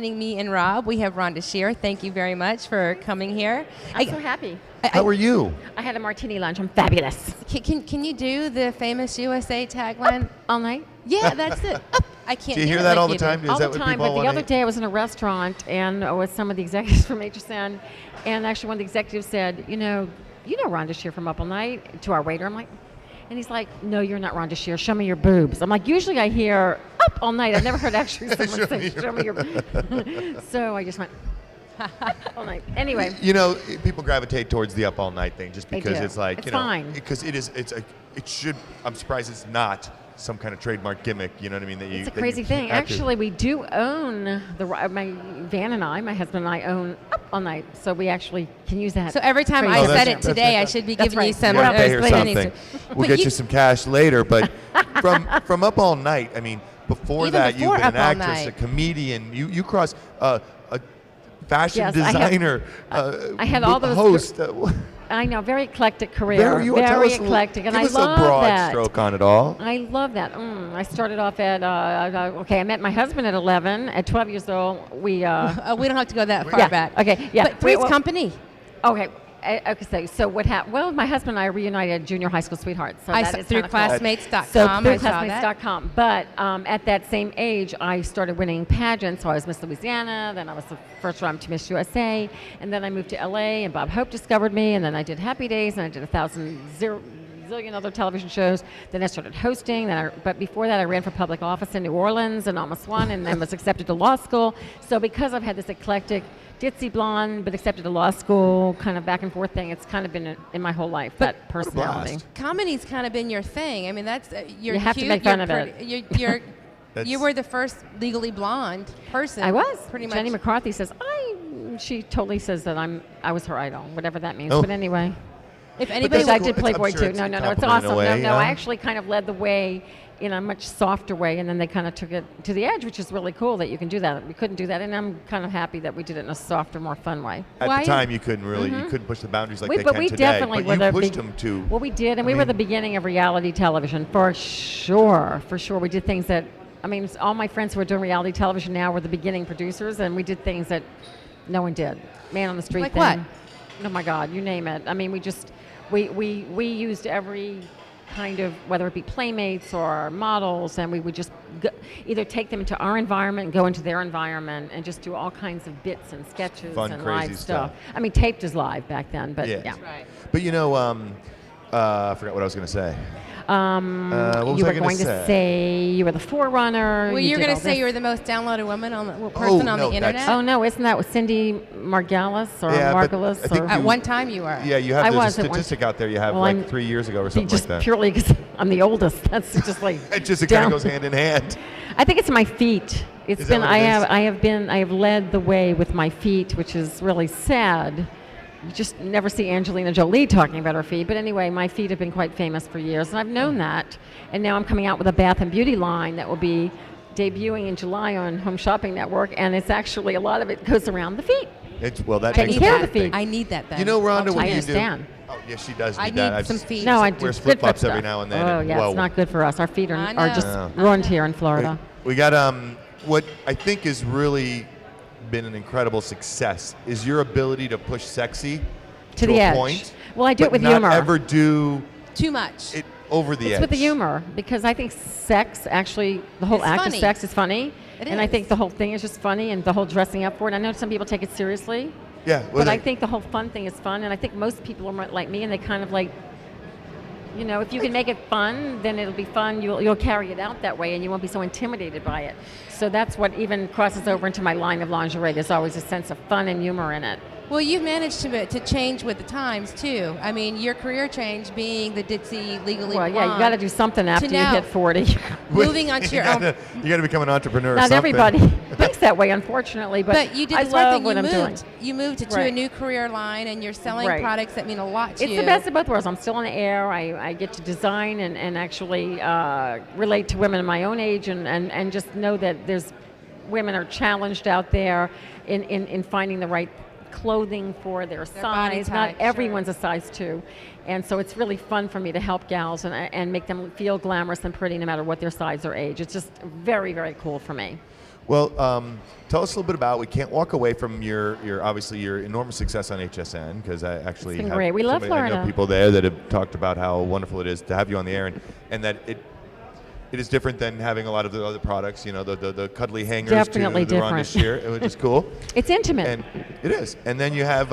representing me and Rob, we have Rhonda Shear. Thank you very much for coming here. I'm so happy. How are you? I had a martini lunch. I'm fabulous. Can you do the famous USA tagline? Up all night? Yeah, that's it. Up. I can't. Do you hear that all the time? All the time. But the other day I was in a restaurant and with some of the executives from HSN, and actually one of the executives said, you know Rhonda Shear from Up All Night, to our waiter. I'm like, and he's like, no, you're not Rhonda Shear. Show me your boobs. I'm like, usually I hear Up All Night. I've never heard actually someone say, show me your boobs. So I just went, Up All Night. Anyway. You know, people gravitate towards the Up All Night thing just because it's like, it's fine. Because it should, I'm surprised it's not some kind of trademark gimmick, you know what I mean? It's a crazy thing. Actually, we do own, my Van and I, my husband and I own Up All Night, so we actually can use that. So every time I said it today, I should be giving you some. We'll pay her something. We'll get you some cash later, but from Up All Night, I mean, before that, you've been an actress, a comedian, you cross a fashion designer, I had all those host. I know, very eclectic career. Very eclectic, and I love that. Give us a broad stroke on it all. I love that. I started off at, I met my husband at 11. At 12 years old, we don't have to go that far back. Okay, yeah. But Three's Company. Okay. So what happened? Well, my husband and I reunited junior high school sweethearts. So that is through classmates.com. So through classmates.com. But at that same age, I started winning pageants. So I was Miss Louisiana, then I was the first round to Miss USA, and then I moved to LA, and Bob Hope discovered me, and then I did Happy Days, and I did 1,000 other television shows. Then I started hosting. But before that, I ran for public office in New Orleans and almost won, and then was accepted to law school. So because I've had this eclectic, ditzy blonde, but accepted to law school, kind of back and forth thing. It's kind of been in my whole life, that personality. Comedy's kind of been your thing. I mean, that's you have to make fun of it. You were the first legally blonde person. I was. Pretty much. Jenny McCarthy says she totally says that I was her idol, whatever that means. But anyway, if anybody, I did Playboy too. No, it's awesome. Way, I actually kind of led the way in a much softer way, and then they kind of took it to the edge, which is really cool that you can do that. We couldn't do that, and I'm kind of happy that we did it in a softer, more fun way. At the time, you couldn't really, you couldn't push the boundaries like they can but we today. Definitely but you pushed them to. Well, we did, and we were the beginning of reality television, for sure. We did things that, all my friends who are doing reality television now were the beginning producers, and we did things that no one did. Man on the Street like thing. What? Oh my God, you name it. We used every kind of, whether it be playmates or models, and we would just either take them into our environment and go into their environment and just do all kinds of bits and sketches and live stuff. Taped is live back then, but yeah. Right. But I forgot what I was going to say. You were going to say you were the forerunner. Well, you're going to say you were the most downloaded woman on the internet. Oh no, isn't that Cindy Margalis or Margalis? At one time you were. Yeah, you have the statistic out there. You have 3 years ago or something like that. Just purely because I'm the oldest. That's just like it kind of goes hand in hand. I think it's my feet. I have led the way with my feet, which is really sad. You just never see Angelina Jolie talking about her feet. But anyway, my feet have been quite famous for years, and I've known that. And now I'm coming out with a bath and beauty line that will be debuting in July on Home Shopping Network, and it's actually, a lot of it goes around the feet. Taking care of the feet. I need that then. You know, Rhonda, what I you understand. do? Oh, yes, she does need I that. need some feet. No, I wear flip-flops every now and then. Oh, yeah, it's not good for us. Our feet are just ruined here in Florida. We got what I think has really been an incredible success is your ability to push sexy to the edge. Point, well, I do it with humor. Not ever do too much. It over the edge. It's with the humor, because I think sex, actually, the whole act of sex is funny. And I think the whole thing is just funny, and the whole dressing up for it. I know some people take it seriously. Yeah. But I think the whole fun thing is fun, and I think most people are like me, and they kind of like, if you can make it fun, then it'll be fun. You'll carry it out that way, and you won't be so intimidated by it. So that's what even crosses over into my line of lingerie. There's always a sense of fun and humor in it. Well, you've managed to change with the times, too. I mean, your career change being the ditzy, legally blonde. Well, yeah, you got to do something after you hit 40. Moving on to your own. You got to become an entrepreneur. Not everybody thinks that way, unfortunately. But you did I the smart love thing. what I'm doing. You moved to a new career line, and you're selling products that mean a lot to you. It's the best of both worlds. I'm still on the air. I get to design and actually relate to women of my own age, and just know that women are challenged out there in finding the right clothing for their size. Not everyone's a size 2. And so it's really fun for me to help gals and make them feel glamorous and pretty no matter what their size or age. It's just very, very cool for me. Well, tell us a little bit about. We can't walk away from your obviously your enormous success on HSN, because I actually it's been great. We love Florida. I know people there that have talked about how wonderful it is to have you on the air, and that it is different than having a lot of the other products. The cuddly hangers Definitely to the Rhonda Shear, which is cool. It's intimate. And it is. And then you have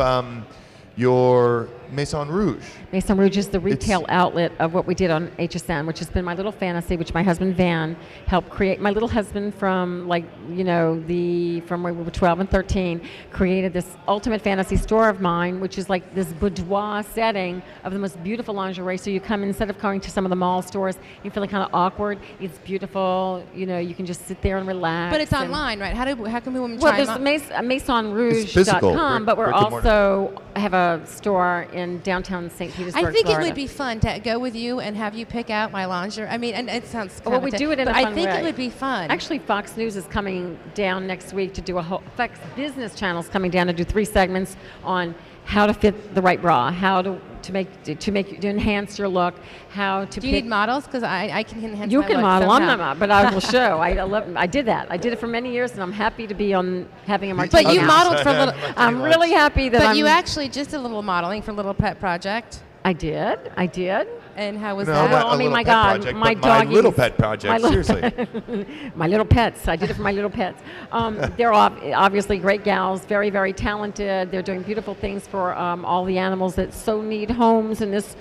your Maison Rouge. Maison Rouge is the retail outlet of what we did on HSN, which has been my little fantasy, which my husband Van helped create. My little husband from from when we were 12 and 13 created this ultimate fantasy store of mine, which is like this boudoir setting of the most beautiful lingerie. So you come, instead of going to some of the mall stores, you're feeling kind of awkward. It's beautiful. You can just sit there and relax. But it's online, right? How can women try? Well, there's MaisonRouge.com, but we're also have a store in downtown St. Petersburg, I think Florida. It would be fun to go with you and have you pick out my lingerie. I mean, and it sounds well, we do it in a fun way. I think it would be fun. Actually, Fox News is coming down next week to do Fox Business Channel is coming down to do 3 segments on how to fit the right bra, how to enhance your look, how to. Do you need models? Because I can enhance. You my can look model. somehow. I'm not, but I will show. I did that. I did it for many years, and I'm happy to be on having a martini. But you modeled for little. I'm really happy that. But you actually just did a little modeling for Little Pet Project. I did. And how was no, that? Well, I mean, my God, project, my My doggies. Little Pet Project, seriously. My little pets. I did it for my little pets. They're obviously great gals, very, very talented. They're doing beautiful things for all the animals that so need homes in this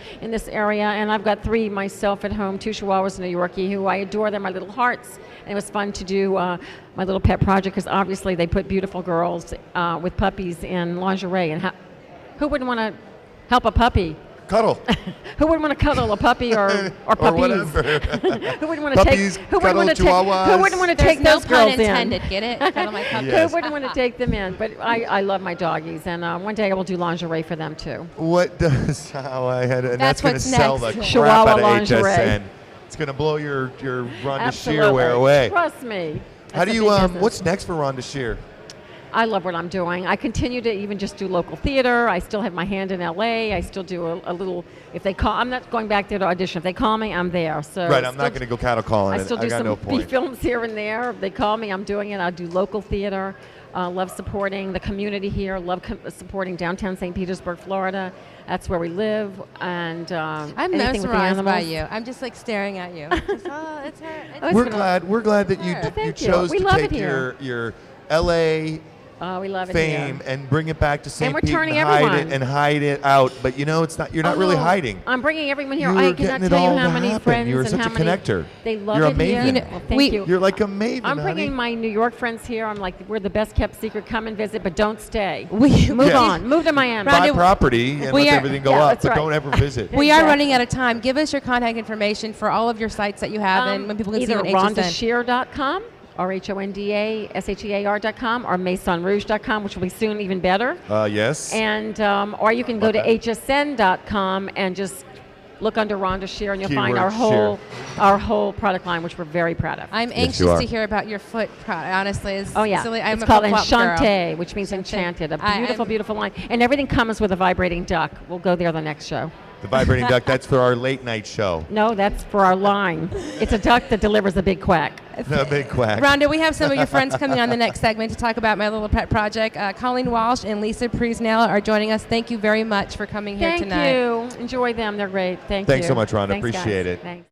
area. And I've got 3 myself at home, 2 Chihuahuas and a Yorkie, who I adore. They're my little hearts. And it was fun to do my Little Pet Project, because obviously they put beautiful girls with puppies in lingerie. And who wouldn't want to help a puppy? Cuddle. Who wouldn't want to cuddle a puppy or puppies? Or whatever. Who wouldn't want to puppies, take? Who wouldn't want to chihuahuas. take? Who wouldn't want to take no those girls pun intended, in? Get it? Cuddle my puppy. Yes. Who wouldn't want to take them in? But I love my doggies, and one day I will do lingerie for them too. What does and that's going to sell the crap Chihuahua out of lingerie. HSN. It's going to blow your Rhonda Absolutely. Shear wear away. Trust me. How do you? What's next for Rhonda Shear? I love what I'm doing. I continue to even just do local theater. I still have my hand in LA. I still do a little, if they call, I'm not going back there to audition. If they call me, I'm there. So right, I'm not going to go cattle calling. I still do got some no B films here and there. If they call me, I'm doing it. I do local theater. Love supporting the community here. Love supporting downtown St. Petersburg, Florida. That's where we live. And I'm mesmerized by you. I'm just like staring at you. It's her. We're glad that you chose to take your LA we love it fame here. And bring it back to St. Pete and hide it out. But it's not. You're not really hiding. I'm bringing everyone here. I cannot tell you how many friends You're and such how a many. connector. They love You're it a maven. here. Well, thank you. You're like a maven. I'm bringing my New York friends here. I'm like, we're the best kept secret. Come and visit, but don't stay. Move on. Move to Miami. Buy property and let everything go up, but don't ever visit. We are running out of time. Give us your contact information for all of your sites that you have, and when people can see either you on HSN. RhondaShear.com. RhondaShear.com or MaisonRouge.com, which will be soon even better. Yes. And or you can go to hsn.com and just look under Rhonda Shear, and you'll find our whole product line, which we're very proud of. I'm anxious to hear about your foot product. Honestly, it's silly. It's called Enchante, which means enchanted. A beautiful, beautiful line, and everything comes with a vibrating duck. We'll go there the next show. The vibrating duck, that's for our late night show. No, that's for our line. It's a duck that delivers a big quack. A big quack. Rhonda, we have some of your friends coming on the next segment to talk about My Little Pet Project. Colleen Walsh and Lisa Priesnell are joining us. Thank you very much for coming here tonight. Thank you. Enjoy them. They're great. Thanks so much, Rhonda. Appreciate it. Thanks.